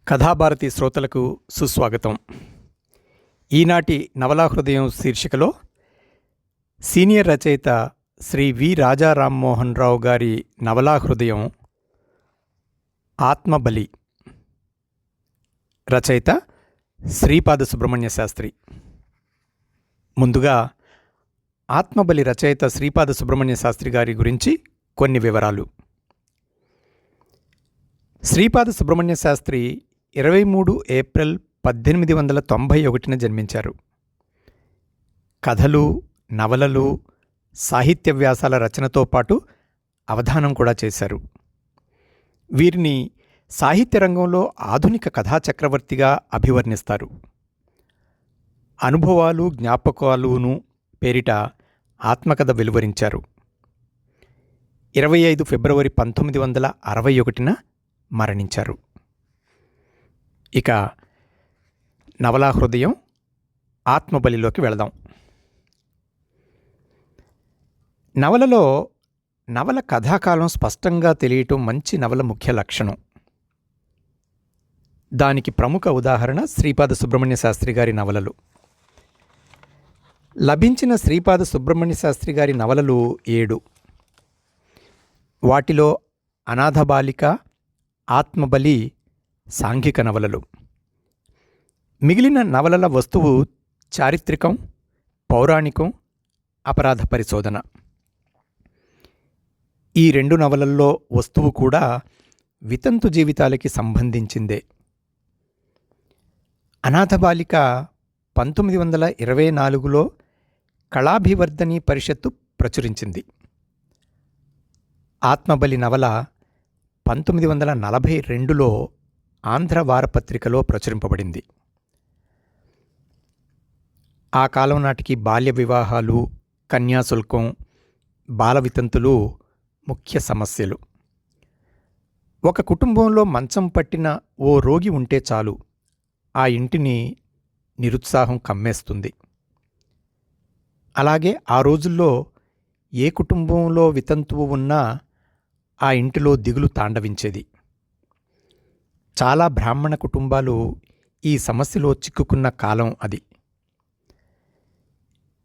కథాభారతి శ్రోతలకు సుస్వాగతం. ఈనాటి నవలా హృదయం శీర్షికలో సీనియర్ రచయిత శ్రీ వి రాజా రామ్మోహన్ రావు గారి నవలా హృదయం ఆత్మబలి. రచయిత శ్రీపాద సుబ్రహ్మణ్య శాస్త్రి. ముందుగా ఆత్మబలి రచయిత శ్రీపాద సుబ్రహ్మణ్య శాస్త్రి గారి గురించి కొన్ని వివరాలు. శ్రీపాద సుబ్రహ్మణ్య శాస్త్రి 23 ఏప్రిల్ 1891 జన్మించారు. కథలు, నవలలు, సాహిత్య వ్యాసాల రచనతో పాటు అవధానం కూడా చేశారు. వీరిని సాహిత్య రంగంలో ఆధునిక కథా చక్రవర్తిగా అభివర్ణిస్తారు. అనుభవాలు, జ్ఞాపకాలును పేరిట ఆత్మకథ వెలువరించారు. 25 ఫిబ్రవరి 1961 మరణించారు. ఇక నవలా హృదయం ఆత్మబలిలోకి వెళదాం. నవలలో నవల కథాకాలం స్పష్టంగా తెలియటం మంచి నవల ముఖ్య లక్షణం. దానికి ప్రముఖ ఉదాహరణ శ్రీపాద సుబ్రహ్మణ్య శాస్త్రి గారి నవలలు. లభించిన శ్రీపాద సుబ్రహ్మణ్య శాస్త్రి గారి నవలలు 7. వాటిలో అనాథ బాలిక, ఆత్మబలి సాంఘిక నవలలు. మిగిలిన నవలల వస్తువు చారిత్రికం, పౌరాణికం, అపరాధ పరిశోధన. ఈ 2 నవలల్లో వస్తువు కూడా వితంతు జీవితాలకి సంబంధించిందే. అనాథ బాలిక 1924లో కళాభివర్ధని పరిషత్తు ప్రచురించింది. ఆత్మబలి నవల 1942లో ఆంధ్ర వారపత్రికలో ప్రచురింపబడింది. ఆ కాలం నాటికి బాల్య వివాహాలు, కన్యాశుల్కం, బాల వితంతులు ముఖ్య సమస్యలు. ఒక కుటుంబంలో మంచం పట్టిన ఓ రోగి ఉంటే చాలు, ఆ ఇంటిని నిరుత్సాహం కమ్మేస్తుంది. అలాగే ఆ రోజుల్లో ఏ కుటుంబంలో వితంతువు ఉన్నా ఆ ఇంటిలో దిగులు తాండవించేది. చాలా బ్రాహ్మణ కుటుంబాలు ఈ సమస్యలో చిక్కుకున్న కాలం అది.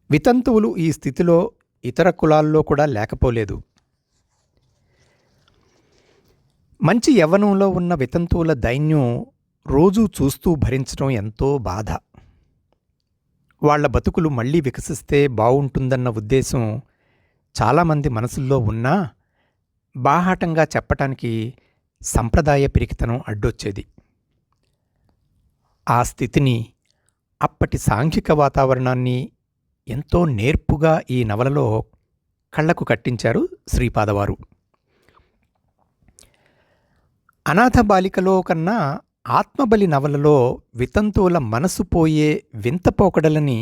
వితంతువులు ఈ స్థితిలో ఇతర కులాల్లో కూడా లేకపోలేదు. మంచి యవ్వనంలో ఉన్న వితంతువుల దైన్యం రోజూ చూస్తూ భరించడం ఎంతో బాధ. వాళ్ల బతుకులు మళ్లీ వికసిస్తే బావుంటుందన్న ఉద్దేశం చాలామంది మనసుల్లో ఉన్నా బాహాటంగా చెప్పటానికి సంప్రదాయ పిరికితనం అడ్డొచ్చేది. ఆ స్థితిని, అప్పటి సాంఘిక వాతావరణాన్ని ఎంతో నేర్పుగా ఈ నవలలో కళ్లకు కట్టించారు శ్రీపాదవారు. అనాథ బాలికలో కన్నా ఆత్మబలి నవలలో వితంతువుల మనసు పోయే వింత పోకడలని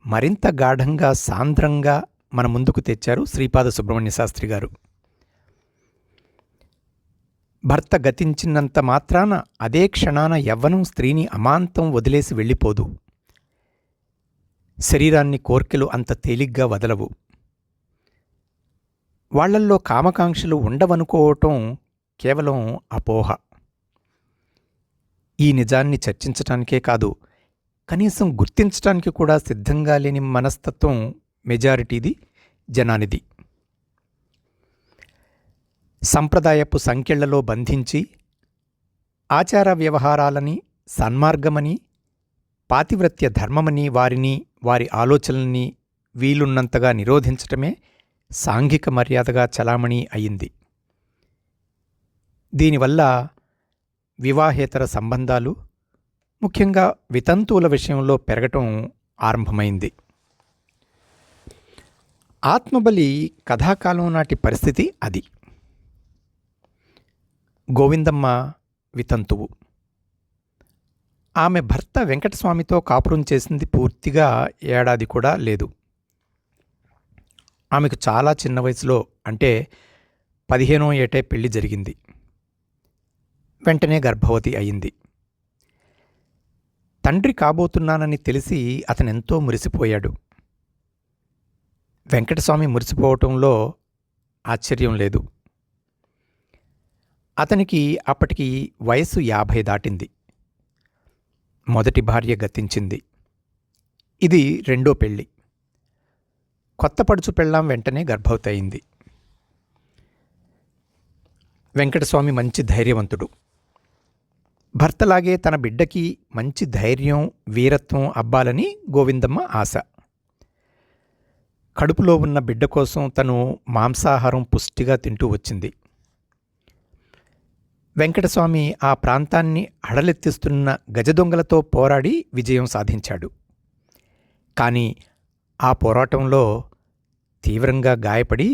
మరింత గాఢంగా, సాంద్రంగా మన ముందుకు తెచ్చారు శ్రీపాద సుబ్రహ్మణ్య శాస్త్రి గారు. భర్త గతించినంత మాత్రాన అదే క్షణాన యవ్వనం స్త్రీని అమాంతం వదిలేసి వెళ్ళిపోదు. శరీరాన్ని కోర్కెలు అంత తేలిగ్గా వదలవు. వాళ్లల్లో కామకాంక్షలు ఉండవనుకోవటం కేవలం అపోహ. ఈ నిజాన్ని చర్చించటానికే కాదు, కనీసం గుర్తించటానికి కూడా సిద్ధంగా లేని మనస్తత్వం మెజారిటీది, జనానిది. సంప్రదాయపు సంకెళ్లలో బంధించి ఆచార వ్యవహారాలని సన్మార్గమని, పాతివ్రత్య ధర్మమని వారిని, వారి ఆలోచనల్ని వీలున్నంతగా నిరోధించటమే సాంఘిక మర్యాదగా చలామణి అయింది. దీనివల్ల వివాహేతర సంబంధాలు, ముఖ్యంగా వితంతువుల విషయంలో పెరగటం ఆరంభమైంది. ఆత్మబలి కథాకాలం నాటి పరిస్థితి అది. గోవిందమ్మ వితంతువు. ఆమె భర్త వెంకటస్వామితో కాపురం చేసింది పూర్తిగా ఏడాది కూడా లేదు. ఆమెకు చాలా చిన్న వయసులో, అంటే 15వ ఏటే పెళ్లి జరిగింది. వెంటనే గర్భవతి అయింది. తండ్రి కాబోతున్నానని తెలిసి అతనెంతో మురిసిపోయాడు. వెంకటస్వామి మురిసిపోవటంలో ఆశ్చర్యం లేదు. అతనికి అప్పటికి వయస్సు 50 దాటింది. మొదటి భార్య గతించింది. ఇది రెండో పెళ్ళి. కొత్త పడుచు పెళ్ళాం వెంటనే గర్భవతి అయింది. వెంకటస్వామి మంచి ధైర్యవంతుడు. భర్తలాగే తన బిడ్డకి మంచి ధైర్యం, వీరత్వం అబ్బాలని గోవిందమ్మ ఆశ. కడుపులో ఉన్న బిడ్డ కోసం తను మాంసాహారం పుష్టిగా తింటూ వచ్చింది. వెంకటస్వామి ఆ ప్రాంతాన్ని హడలెత్తిస్తున్న గజదొంగలతో పోరాడి విజయం సాధించాడు. కానీ ఆ పోరాటంలో తీవ్రంగా గాయపడి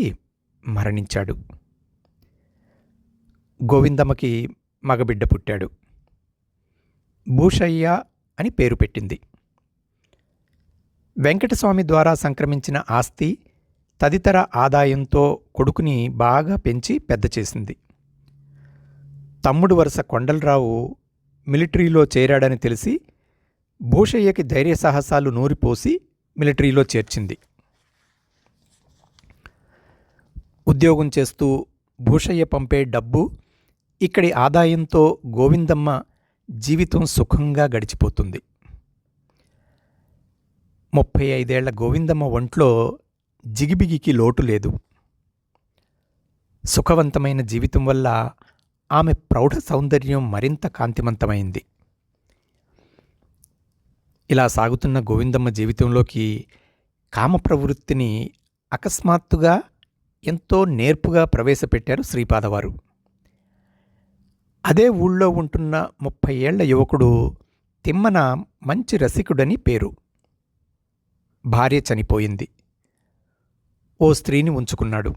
మరణించాడు. గోవిందమ్మకి మగబిడ్డ పుట్టాడు. భూషయ్య అని పేరు పెట్టింది. వెంకటస్వామి ద్వారా సంక్రమించిన ఆస్తి, తదితర ఆదాయంతో కొడుకుని బాగా పెంచి పెద్ద చేసింది. తమ్ముడు వరుస కొండలరావు మిలిటరీలో చేరాడని తెలిసి భూషయ్యకి ధైర్య సాహసాలు నూరిపోసి మిలిటరీలో చేర్చింది. ఉద్యోగం చేస్తూ భూషయ్య పంపే డబ్బు, ఇక్కడి ఆదాయంతో గోవిందమ్మ జీవితం సుఖంగా గడిచిపోతుంది. 35 ఏళ్ల గోవిందమ్మ ఒంట్లో జిగిబిగికి లోటు లేదు. సుఖవంతమైన జీవితం వల్ల ఆమె ప్రౌఢ సౌందర్యం మరింత కాంతిమంతమైంది. ఇలా సాగుతున్న గోవిందమ్మ జీవితంలోకి కామ ప్రవృత్తిని అకస్మాత్తుగా ఎంతో నేర్పుగా ప్రవేశపెట్టారు శ్రీపాదవారు. అదే ఊళ్ళో ఉంటున్న 30 ఏళ్ల యువకుడు తిమ్మన మంచి రసికుడని పేరు. భార్య చనిపోయింది. ఓ స్త్రీని ఉంచుకున్నాడు.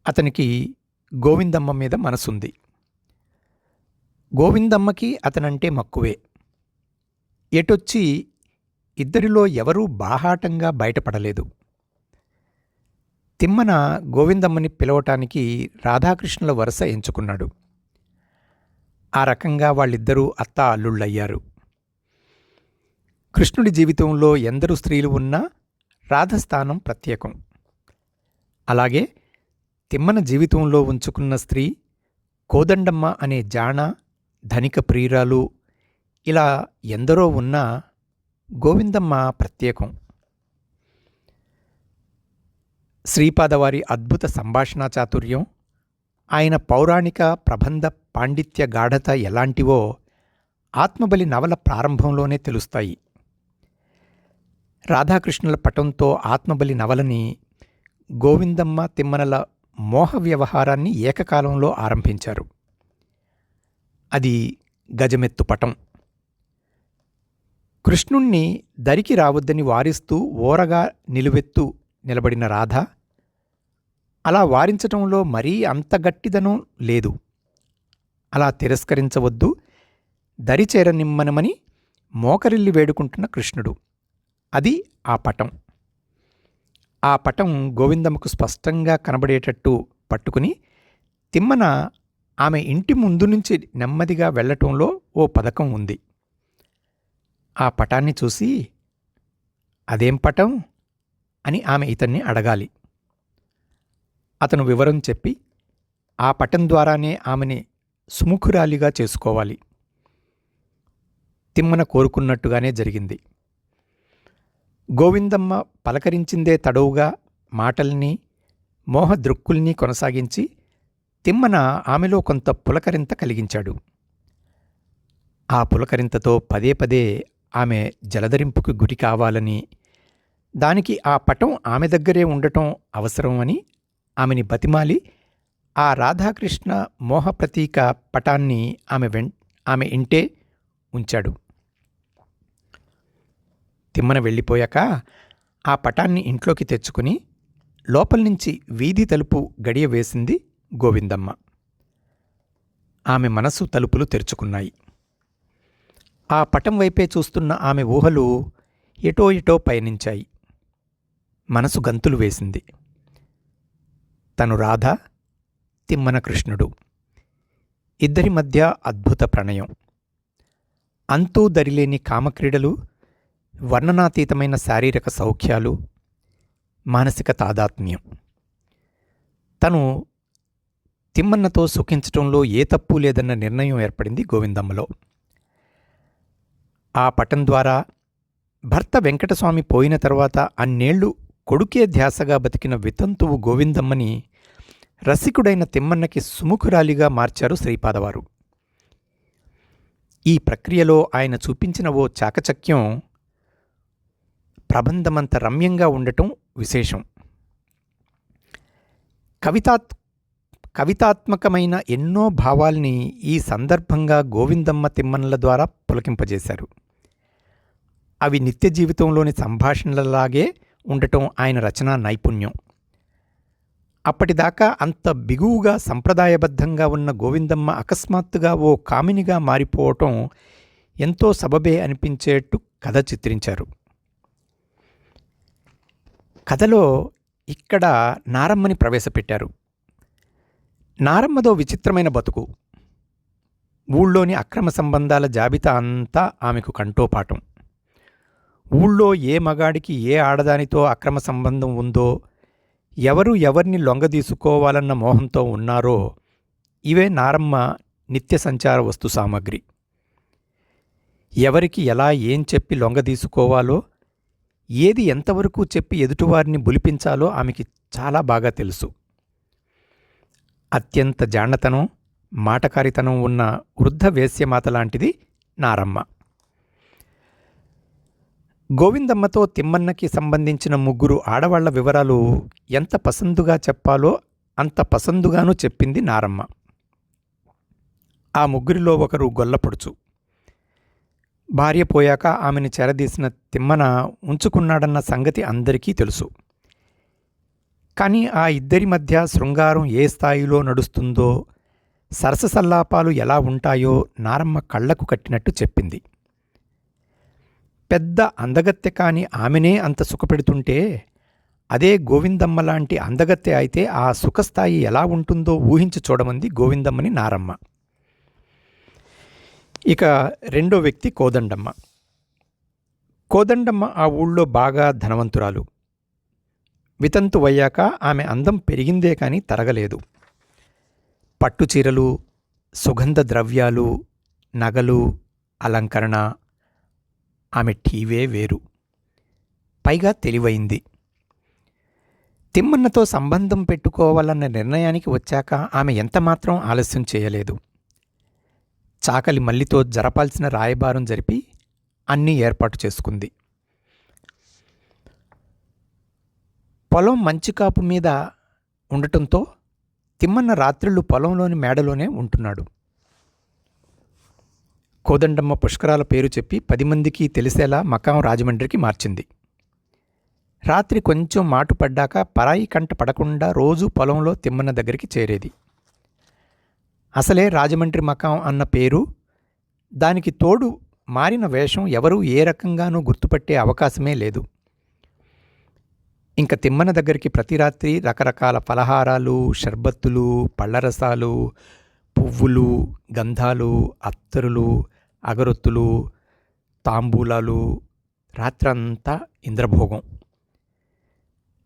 అతనికి గోవిందమ్మ మీద మనసుంది. గోవిందమ్మకి అతనంటే మక్కువే. ఎటొచ్చి ఇద్దరిలో ఎవరూ బాహాటంగా బయటపడలేదు. తిమ్మన గోవిందమ్మని పిలవటానికి రాధాకృష్ణుల వరుస ఎంచుకున్నాడు. ఆ రకంగా వాళ్ళిద్దరూ అత్తా అల్లుళ్ళయ్యారు. కృష్ణుడి జీవితంలో ఎందరు స్త్రీలు ఉన్నా రాధస్థానం ప్రత్యేకం. అలాగే తిమ్మన జీవితంలో ఉంచుకున్న స్త్రీ కోదండమ్మ అనే జాణ, ధనిక ప్రియురాలు, ఇలా ఎందరో ఉన్నా గోవిందమ్మ ప్రత్యేకం. శ్రీపాదవారి అద్భుత సంభాషణా చాతుర్యం, ఆయన పౌరాణిక ప్రబంధ పాండిత్య గాఢత ఎలాంటివో ఆత్మబలి నవల ప్రారంభంలోనే తెలుస్తాయి. రాధాకృష్ణుల పటంతో ఆత్మబలి నవలని గోవిందమ్మ తిమ్మనల మోహ వ్యవహారాన్ని ఏకకాలంలో ఆరంభించారు. అది గజమెత్తు పటం. కృష్ణుణ్ణి దరికి రావద్దని వారిస్తూ ఓరగా నిలువెత్తు నిలబడిన రాధ, అలా వారించటంలో మరీ అంత గట్టిదనం లేదు. అలా తిరస్కరించవద్దు, దరిచేరనిమ్మనమని మోకరిల్లి వేడుకుంటున్న కృష్ణుడు. అది ఆ పటం. ఆ పటం గోవిందమ్మకు స్పష్టంగా కనబడేటట్టు పట్టుకుని తిమ్మన ఆమె ఇంటి ముందు నుంచి నెమ్మదిగా వెళ్లటంలో ఓ పథకం ఉంది. ఆ పటాన్ని చూసి అదేం పటం అని ఆమె ఇతన్ని అడగాలి. అతను వివరం చెప్పి ఆ పటం ద్వారానే ఆమెని సుముఖురాలిగా చేసుకోవాలి. తిమ్మన కోరుకున్నట్టుగానే జరిగింది. గోవిందమ్మ పలకరించిందే తడవుగా మాటల్ని, మోహదృక్కుల్ని కొనసాగించి తిమ్మన ఆమెలో కొంత పులకరింత కలిగించాడు. ఆ పులకరింతతో పదే పదే ఆమె జలధరింపుకు గురి కావాలని, దానికి ఆ పటం ఆమె దగ్గరే ఉండటం అవసరం అని ఆమెని బతిమాలి ఆ రాధాకృష్ణ మోహప్రతీక పటాన్ని ఆమె ఇంటే ఉంచాడు. తిమ్మన వెళ్ళిపోయాక ఆ పటాన్ని ఇంట్లోకి తెచ్చుకుని లోపల్నుంచి వీధి తలుపు గడియ వేసింది గోవిందమ్మ. ఆమె మనసు తలుపులు తెరుచుకున్నాయి. ఆ పటం వైపే చూస్తున్న ఆమె ఊహలు ఎటో ఎటో పయనించాయి. మనసు గంతులు వేసింది. తను రాధ, తిమ్మన కృష్ణుడు. ఇద్దరి మధ్య అద్భుత ప్రణయం, అంతూ దరిలేని కామక్రీడలు, వర్ణనాతీతమైన శారీరక సౌఖ్యాలు, మానసిక తాదాత్మ్యం. తను తిమ్మన్నతో సుఖించటంలో ఏ తప్పు లేదన్న నిర్ణయం ఏర్పడింది గోవిందమ్మలో. ఆ పటం ద్వారా భర్త వెంకటస్వామి పోయిన తర్వాత అన్నేళ్లు కొడుకే ధ్యాసగా బతికిన వితంతువు గోవిందమ్మని రసికుడైన తిమ్మన్నకి సుముఖురాలిగా మార్చారు శ్రీపాదవారు. ఈ ప్రక్రియలో ఆయన చూపించిన ఓ చాకచక్యం ప్రబంధమంత రమ్యంగా ఉండటం విశేషం. కవితాత్మకమైన ఎన్నో భావాల్ని ఈ సందర్భంగా గోవిందమ్మ తిమ్మన్నల ద్వారా పులకింపజేశారు. అవి నిత్య జీవితంలోని సంభాషణలలాగే ఉండటం ఆయన రచనా నైపుణ్యం. అప్పటిదాకా అంత బిగువుగా సంప్రదాయబద్ధంగా ఉన్న గోవిందమ్మ అకస్మాత్తుగా ఓ కామినిగా మారిపోవటం ఎంతో సబబే అనిపించేట్టు కథ చిత్రించారు. కథలో ఇక్కడ నారమ్మని ప్రవేశపెట్టారు. నారమ్మదో విచిత్రమైన బతుకు. ఊళ్ళోని అక్రమ సంబంధాల జాబితా అంతా ఆమెకు కంఠోపాఠం. ఊళ్ళో ఏ మగాడికి ఏ ఆడదానితో అక్రమ సంబంధం ఉందో, ఎవరు ఎవరిని లొంగదీసుకోవాలన్న మోహంతో ఉన్నారో ఇవే నారమ్మ నిత్య సంచార వస్తు సామగ్రి. ఎవరికి ఎలా ఏం చెప్పి లొంగదీసుకోవాలో, ఏది ఎంతవరకు చెప్పి ఎదుటివారిని బులిపించాలో ఆమెకి చాలా బాగా తెలుసు. అత్యంత జాండతనం, మాటకారితనం ఉన్న వృద్ధ వేశ్యమాత లాంటిది నారమ్మ. గోవిందమ్మతో తిమ్మన్నకి సంబంధించిన ముగ్గురు ఆడవాళ్ల వివరాలు ఎంత పసందుగా చెప్పాలో అంత పసందుగానూ చెప్పింది నారమ్మ. ఆ ముగ్గురిలో ఒకరు గొల్లపొడుచు. భార్య పోయాక ఆమెను చెరదీసిన తిమ్మన ఉంచుకున్నాడన్న సంగతి అందరికీ తెలుసు. కానీ ఆ ఇద్దరి మధ్య శృంగారం ఏ స్థాయిలో నడుస్తుందో, సరససల్లాపాలు ఎలా ఉంటాయో నారమ్మ కళ్లకు కట్టినట్టు చెప్పింది. పెద్ద అందగత్తె కాని ఆమెనే అంత సుఖపెడుతుంటే, అదే గోవిందమ్మ లాంటి అందగత్తె అయితే ఆ సుఖస్థాయి ఎలా ఉంటుందో ఊహించి చూడమంది గోవిందమ్మని నారమ్మ. ఇక రెండో వ్యక్తి కోదండమ్మ. కోదండమ్మ ఆ ఊళ్ళో బాగా ధనవంతురాలు. వితంతువయ్యాక ఆమె అందం పెరిగిందే కానీ తరగలేదు. పట్టుచీరలు, సుగంధ ద్రవ్యాలు, నగలు, అలంకరణ, ఆమె టీవే వేరు. పైగా తెలివైంది. తిమ్మన్నతో సంబంధం పెట్టుకోవాలన్న నిర్ణయానికి వచ్చాక ఆమె ఎంతమాత్రం ఆలస్యం చేయలేదు. చాకలి మల్లితో జరపాల్సిన రాయబారం జరిపి అన్నీ ఏర్పాటు చేసుకుంది. పొలం మంచి కాపు మీద ఉండటంతో తిమ్మన్న రాత్రిళ్ళు పొలంలోని మేడలోనే ఉంటున్నాడు. కోదండమ్మ పుష్కరాల పేరు చెప్పి 10 మందికి తెలిసేలా మకాం రాజమండ్రికి మార్చింది. రాత్రి కొంచెం మాటు పడ్డాక పరాయి కంట పడకుండా రోజూ పొలంలో తిమ్మన్న దగ్గరికి చేరేది. అసలే రాజమండ్రి మకాం అన్న పేరు, దానికి తోడు మారిన వేషం ఎవరూ ఏ రకంగానూ గుర్తుపట్టే అవకాశమే లేదు. ఇంక తిమ్మన్న దగ్గరికి ప్రతి రాత్రి రకరకాల ఫలహారాలు, షర్బత్తులు, పళ్ళరసాలు, పువ్వులు, గంధాలు, అత్తరులు, అగరొత్తులు, తాంబూలాలు, రాత్రంతా ఇంద్రభోగం.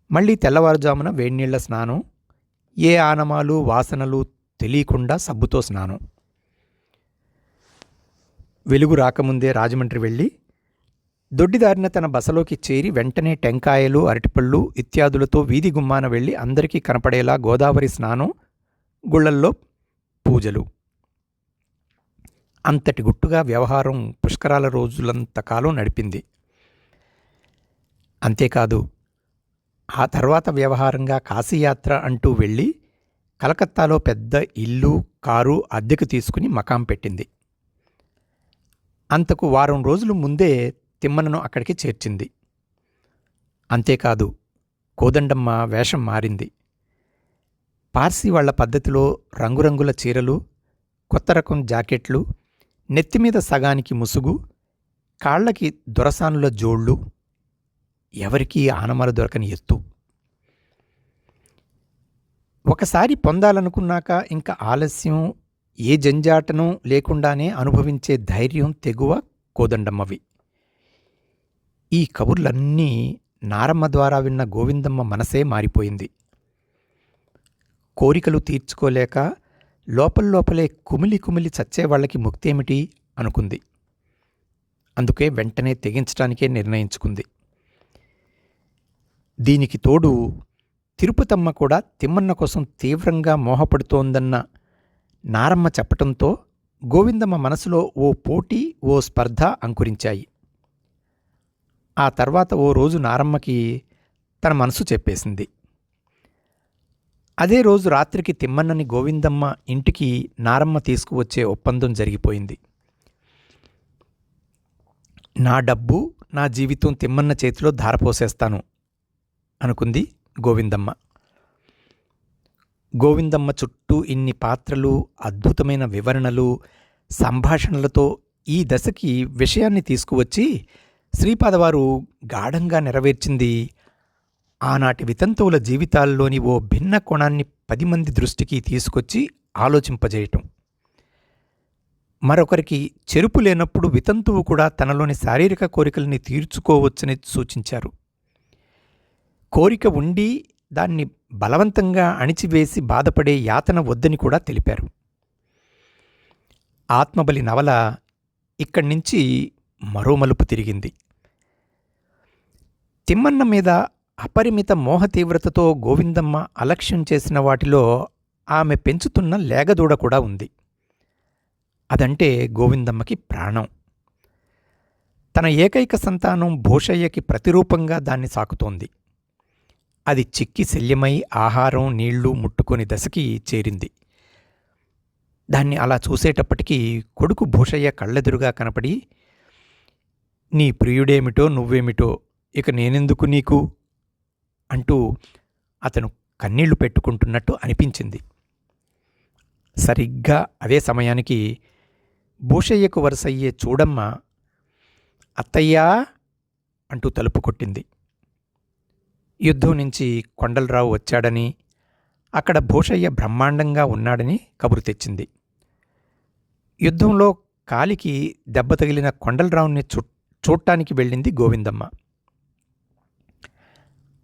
మళ్ళీ తెల్లవారుజామున వేడినీళ్ల స్నానం, ఏ ఆనమాలు వాసనలు తెలియకుండా సబ్బుతో స్నానం. వెలుగు రాకముందే రాజమండ్రి వెళ్ళి దొడ్డిదారిన తన బసలోకి చేరి వెంటనే టెంకాయలు, అరటిపళ్ళు ఇత్యాదులతో వీధి గుమ్మాన వెళ్ళి అందరికీ కనపడేలా గోదావరి స్నానం, గుళ్ళల్లో పూజలు. అంతటి గుట్టుగా వ్యవహారం పుష్కరాల రోజులంతకాలం నడిపింది. అంతేకాదు, ఆ తర్వాత వ్యవహారంగా కాశీయాత్ర అంటూ వెళ్ళి కలకత్తాలో పెద్ద ఇల్లు, కారు అద్దెకు తీసుకుని మకాం పెట్టింది. అంతకు వారం రోజులు ముందే తిమ్మన్నను అక్కడికి చేర్చింది. అంతేకాదు, కోదండమ్మ వేషం మారింది. పార్సీ వాళ్ల పద్ధతిలో రంగురంగుల చీరలు, కొత్త రకం జాకెట్లు, నెత్తిమీద సగానికి ముసుగు, కాళ్లకి దొరసానుల జోళ్ళు, ఎవరికీ ఆనమలు దొరకని ఎత్తు. ఒకసారి పొందాలనుకున్నాక ఇంకా ఆలస్యం, ఏ జంజాటనం లేకుండానే అనుభవించే ధైర్యం, తెగువ కోదండమ్మవి. ఈ కబుర్లన్నీ నారమ్మ ద్వారా విన్న గోవిందమ్మ మనసే మారిపోయింది. కోరికలు తీర్చుకోలేక లోపల్లోపలే కుమిలి కుమిలి చచ్చేవాళ్లకి ముక్తేమిటి అనుకుంది. అందుకే వెంటనే తెగించడానికే నిర్ణయించుకుంది. దీనికి తోడు తిరుపతమ్మ కూడా తిమ్మన్న కోసం తీవ్రంగా మోహపడుతోందన్న నారమ్మ చెప్పటంతో గోవిందమ్మ మనసులో ఓ పోటీ, ఓ స్పర్ధ అంకురించాయి. ఆ తర్వాత ఓ రోజు నారమ్మకి తన మనసు చెప్పేసింది. అదే రోజు రాత్రికి తిమ్మన్నని గోవిందమ్మ ఇంటికి నారమ్మ తీసుకువచ్చే ఒప్పందం జరిగిపోయింది. నా డబ్బు, నా జీవితం తిమ్మన్న చేతిలో ధారపోసేస్తాను అనుకుంది గోవిందమ్మ. గోవిందమ్మ చుట్టూ ఇన్ని పాత్రలు, అద్భుతమైన వివరణలు, సంభాషణలతో ఈ దశకి విషయాన్ని తీసుకువచ్చి శ్రీపాదవారు గాఢంగా నెరవేర్చింది ఆనాటి వితంతువుల జీవితాల్లోని ఓ భిన్న కోణాన్ని 10 మంది దృష్టికి తీసుకొచ్చి ఆలోచింపజేయటం. మరొకరికి చెరుపు లేనప్పుడు వితంతువు కూడా తనలోని శారీరక కోరికల్ని తీర్చుకోవచ్చని సూచించారు. కోరిక ఉండి దాన్ని బలవంతంగా అణిచివేసి బాధపడే యాతన వద్దని కూడా తెలిపారు. ఆత్మబలి నవల ఇక్కడి నుంచి మరో మలుపు తిరిగింది. తిమ్మన్న మీద అపరిమిత మోహ తీవ్రతతో గోవిందమ్మ అలక్ష్యం చేసిన వాటిలో ఆమె పెంచుతున్న లేగదూడ కూడా ఉంది. అదంటే గోవిందమ్మకి ప్రాణం. తన ఏకైక సంతానం భూషయ్యకి ప్రతిరూపంగా దాన్ని సాకుతోంది. అది చిక్కి శల్యమై ఆహారం, నీళ్లు ముట్టుకొని దశకి చేరింది. దాన్ని అలా చూసేటప్పటికీ కొడుకు భూషయ్య కళ్ళెదురుగా కనపడి, నీ ప్రియుడేమిటో నువ్వేమిటో, ఇక నేనెందుకు నీకు అంటూ అతను కన్నీళ్లు పెట్టుకుంటున్నట్టు అనిపించింది. సరిగ్గా అదే సమయానికి భూషయ్యకు వరసయ్యే చూడమ్మ అత్తయ్యా అంటూ తలుపు కొట్టింది. యుద్ధం నుంచి కొండలరావు వచ్చాడని, అక్కడ భూషయ్య బ్రహ్మాండంగా ఉన్నాడని కబురు తెచ్చింది. యుద్ధంలో కాలికి దెబ్బ తగిలిన కొండలరావుని చూడటానికి వెళ్ళింది గోవిందమ్మ.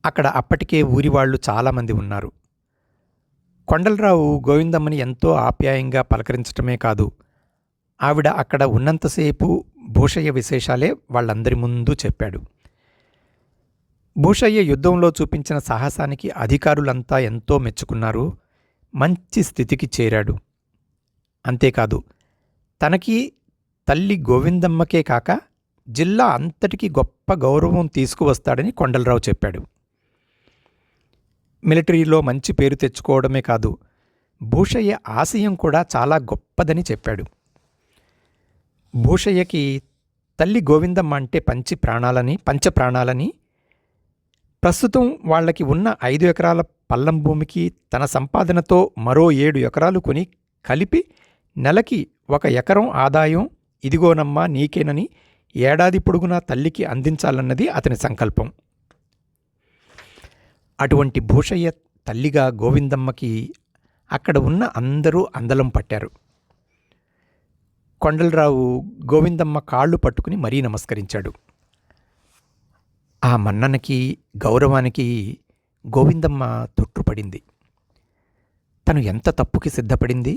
అక్కడ అప్పటికే ఊరివాళ్లు చాలామంది ఉన్నారు. కొండలరావు గోవిందమ్మని ఎంతో ఆప్యాయంగా పలకరించటమే కాదు, ఆవిడ అక్కడ ఉన్నంతసేపు భూషయ్య విశేషాలే వాళ్ళందరి ముందు చెప్పాడు. భూషయ్య యుద్ధంలో చూపించిన సాహసానికి అధికారులంతా ఎంతో మెచ్చుకున్నారు. మంచి స్థితికి చేరాడు. అంతేకాదు, తనకి తల్లి గోవిందమ్మకే కాక జిల్లా అంతటికీ గొప్ప గౌరవం తీసుకువస్తాడని కొండలరావు చెప్పాడు. మిలిటరీలో మంచి పేరు తెచ్చుకోవడమే కాదు, భూషయ్య ఆశయం కూడా చాలా గొప్పదని చెప్పాడు. భూషయ్యకి తల్లి గోవిందమ్మ అంటే పంచప్రాణాలని, ప్రస్తుతం వాళ్ళకి ఉన్న 5 ఎకరాల పల్లం భూమికి తన సంపాదనతో మరో 7 ఎకరాలు కొని కలిపి నెలకి 1 ఎకరం ఆదాయం ఇదిగోనమ్మా నీకేనని ఏడాది పొడుగునా తల్లికి అందించాలన్నది అతని సంకల్పం. అటువంటి భూషయ్య తల్లిగా గోవిందమ్మకి అక్కడ ఉన్న అందరూ అందలం పట్టారు. కొండలరావు గోవిందమ్మ కాళ్ళు పట్టుకుని మరీ నమస్కరించాడు. ఆ మన్ననకి, గౌరవానికి గోవిందమ్మ తొట్టుపడింది. తను ఎంత తప్పుకి సిద్ధపడింది.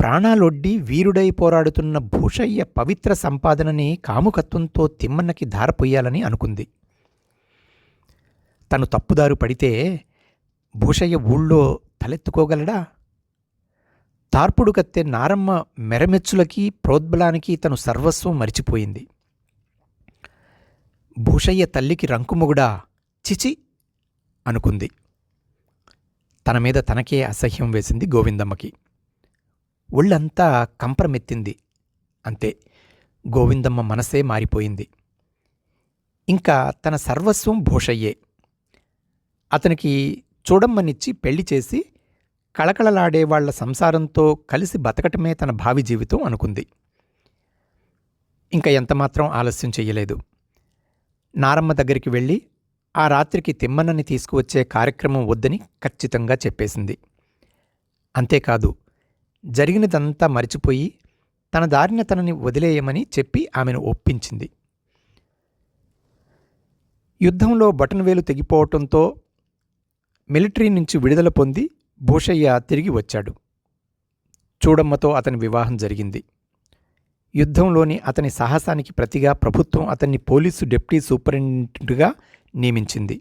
ప్రాణాలొడ్డి వీరుడై పోరాడుతున్న భూషయ్య పవిత్ర సంపాదనని కాముకత్వంతో తిమ్మన్నకి ధారపోయాలని అనుకుంది. తను తప్పుదారు పడితే భూషయ్య ఊళ్ళో తలెత్తుకోగలడా? తార్పుడు కత్తె నారమ్మ మెరమెచ్చులకి, ప్రోద్బలానికి తను సర్వస్వం మరిచిపోయింది. భూషయ్య తల్లికి రంకుమొగుడా, చిచి అనుకుంది. తన మీద తనకే అసహ్యం వేసింది గోవిందమ్మకి. ఒళ్ళంతా కంపరమెత్తింది. అంతే, గోవిందమ్మ మనసే మారిపోయింది. ఇంకా తన సర్వస్వం భూషయ్యే. అతనికి చూడమ్మనిచ్చి పెళ్లి చేసి కళకళలాడే వాళ్ల సంసారంతో కలిసి బతకటమే తన భావి జీవితం అనుకుంది. ఇంకా ఎంతమాత్రం ఆలస్యం చెయ్యలేదు. నారమ్మ దగ్గరికి వెళ్ళి ఆ రాత్రికి తిమ్మన్నని తీసుకువచ్చే కార్యక్రమం వద్దని ఖచ్చితంగా చెప్పేసింది. అంతేకాదు, జరిగినదంతా మరిచిపోయి తన దారిన తనని వదిలేయమని చెప్పి ఆమెను ఒప్పించింది. యుద్ధంలో బటన్వేలు తెగిపోవటంతో మిలిటరీ నుంచి విడుదల పొంది భూషయ్య తిరిగి వచ్చాడు. చూడమ్మతో అతని వివాహం జరిగింది. యుద్ధంలోని అతని సాహసానికి ప్రతిగా ప్రభుత్వం అతన్ని పోలీసు డిప్యూటీ సూపరింటెండెంట్గా నియమించింది.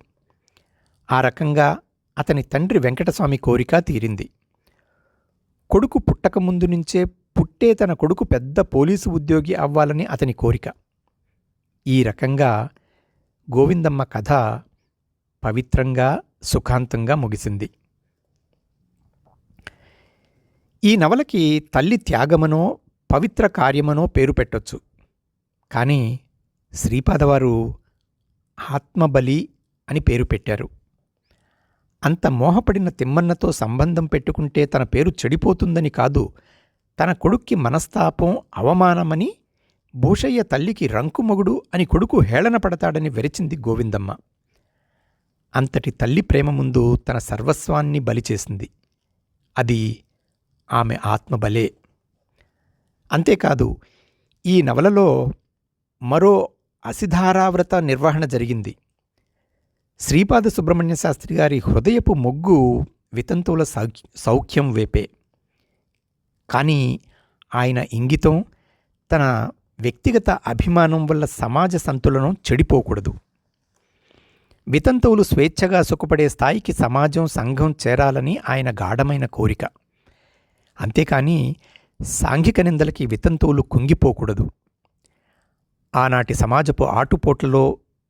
ఆ రకంగా అతని తండ్రి వెంకటస్వామి కోరిక తీరింది. కొడుకు పుట్టక ముందు నుంచే పుట్టే తన కొడుకు పెద్ద పోలీసు ఉద్యోగి అవ్వాలని అతని కోరిక. ఈ రకంగా గోవిందమ్మ కథ పవిత్రంగా సుఖాంతంగా ముగిసింది. ఈ నవలకి తల్లి త్యాగమనో పవిత్ర కార్యమనో పేరు పెట్టొచ్చు. కానీ శ్రీపాదవారు ఆత్మబలి అని పేరు పెట్టారు. అంత మోహపడిన తిమ్మన్నతో సంబంధం పెట్టుకుంటే తన పేరు చెడిపోతుందని కాదు, తన కొడుక్కి మనస్తాపం అవమానమని, భూషయ్య తల్లికి రంకుమొగుడు అని కొడుకు హేళన పడతాడని వెరిచింది గోవిందమ్మ. అంతటి తల్లి ప్రేమ ముందు తన సర్వస్వాన్ని బలిచేసింది. అది ఆమె ఆత్మబలే. అంతేకాదు, ఈ నవలలో మరో అసిధారావ్రత నిర్వహణ జరిగింది. శ్రీపాద సుబ్రహ్మణ్య శాస్త్రి గారి హృదయపు మొగ్గు వితంతువుల సౌఖ్యం వేపే. కానీ ఆయన ఇంగితం, తన వ్యక్తిగత అభిమానం వల్ల సమాజ సంతులనం చెడిపోకూడదు. వితంతువులు స్వేచ్ఛగా సుఖపడే స్థాయికి సమాజం, సంఘం చేరాలని ఆయన గాఢమైన కోరిక. అంతేకాని సాంఘిక నిందలకి వితంతువులు కుంగిపోకూడదు. ఆనాటి సమాజపు ఆటుపోట్లలో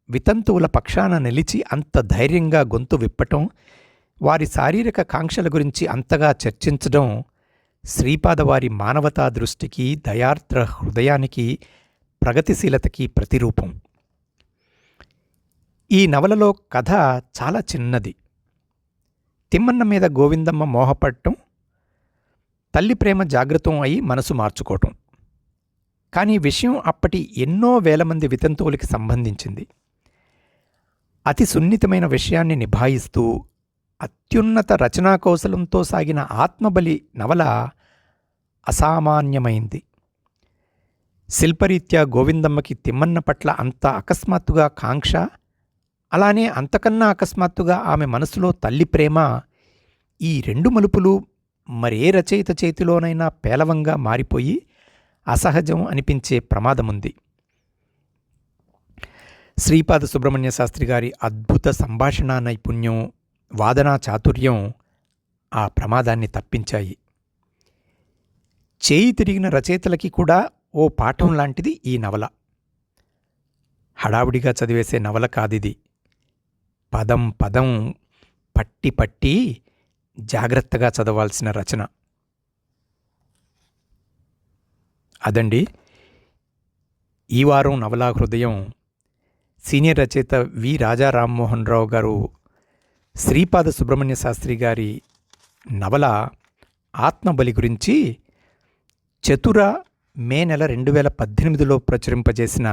వితంతువుల పక్షాన నిలిచి అంత ధైర్యంగా గొంతు విప్పటం, వారి శారీరక కాంక్షల గురించి అంతగా చర్చించడం శ్రీపాదవారి మానవతా దృష్టికి, దయార్ద్ర హృదయానికి, ప్రగతిశీలతకి ప్రతిరూపం. ఈ నవలలో కథ చాలా చిన్నది. తిమ్మన్న మీద గోవిందమ్మ మోహపడటం, తల్లి ప్రేమ జాగృతం అయి మనసు మార్చుకోవటం. కానీ విషయం అప్పటి ఎన్నో వేల మంది వితంతువులకి సంబంధించింది. అతి సున్నితమైన విషయాన్ని నిభాయిస్తూ అత్యున్నత రచనా కౌశలంతో సాగిన ఆత్మబలి నవల అసామాన్యమైంది. శిల్పరీత్యా గోవిందమ్మకి తిమ్మన్న పట్ల అంత అకస్మాత్తుగా కాంక్ష, అలానే అంతకన్నా అకస్మాత్తుగా ఆమె మనసులో తల్లి ప్రేమ, ఈ రెండు మలుపులు మరే రచయిత చేతిలోనైనా పేలవంగా మారిపోయి అసహజం అనిపించే ప్రమాదముంది. శ్రీపాద సుబ్రహ్మణ్య శాస్త్రి గారి అద్భుత సంభాషణా నైపుణ్యం, వాదనా చాతుర్యం ఆ ప్రమాదాన్ని తప్పించాయి. చేయి తిరిగిన రచయితలకి కూడా ఓ పాఠం లాంటిది ఈ నవల. హడావుడిగా చదివేసే నవల కాదిది. పదం పదం పట్టి పట్టి జాగ్రత్తగా చదవాల్సిన రచన. అదండి ఈ వారం నవలా హృదయం. సీనియర్ రచయిత వి రాజా రామ్మోహన్ రావు గారు శ్రీపాద సుబ్రహ్మణ్య శాస్త్రి గారి నవల ఆత్మబలి గురించి చతుర మే నెల 2018లో ప్రచురింపజేసిన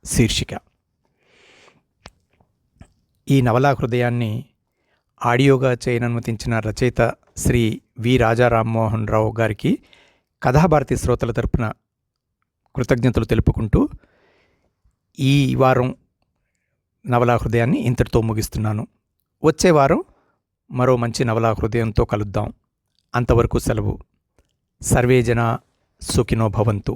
శీర్షిక. ఈ నవలా హృదయాన్ని ఆడియోగా చేయననుమతించిన రచయిత శ్రీ వి రాజా రామ్మోహన్ రావు గారికి కథాభారతి శ్రోతల తరపున కృతజ్ఞతలు తెలుపుకుంటూ ఈ వారం నవలా హృదయాన్ని ఇంతటితో ముగిస్తున్నాను. వచ్చే వారం మరో మంచి నవలా హృదయంతో కలుద్దాం. అంతవరకు సెలవు. సర్వే జనా సుఖినో భవంతు.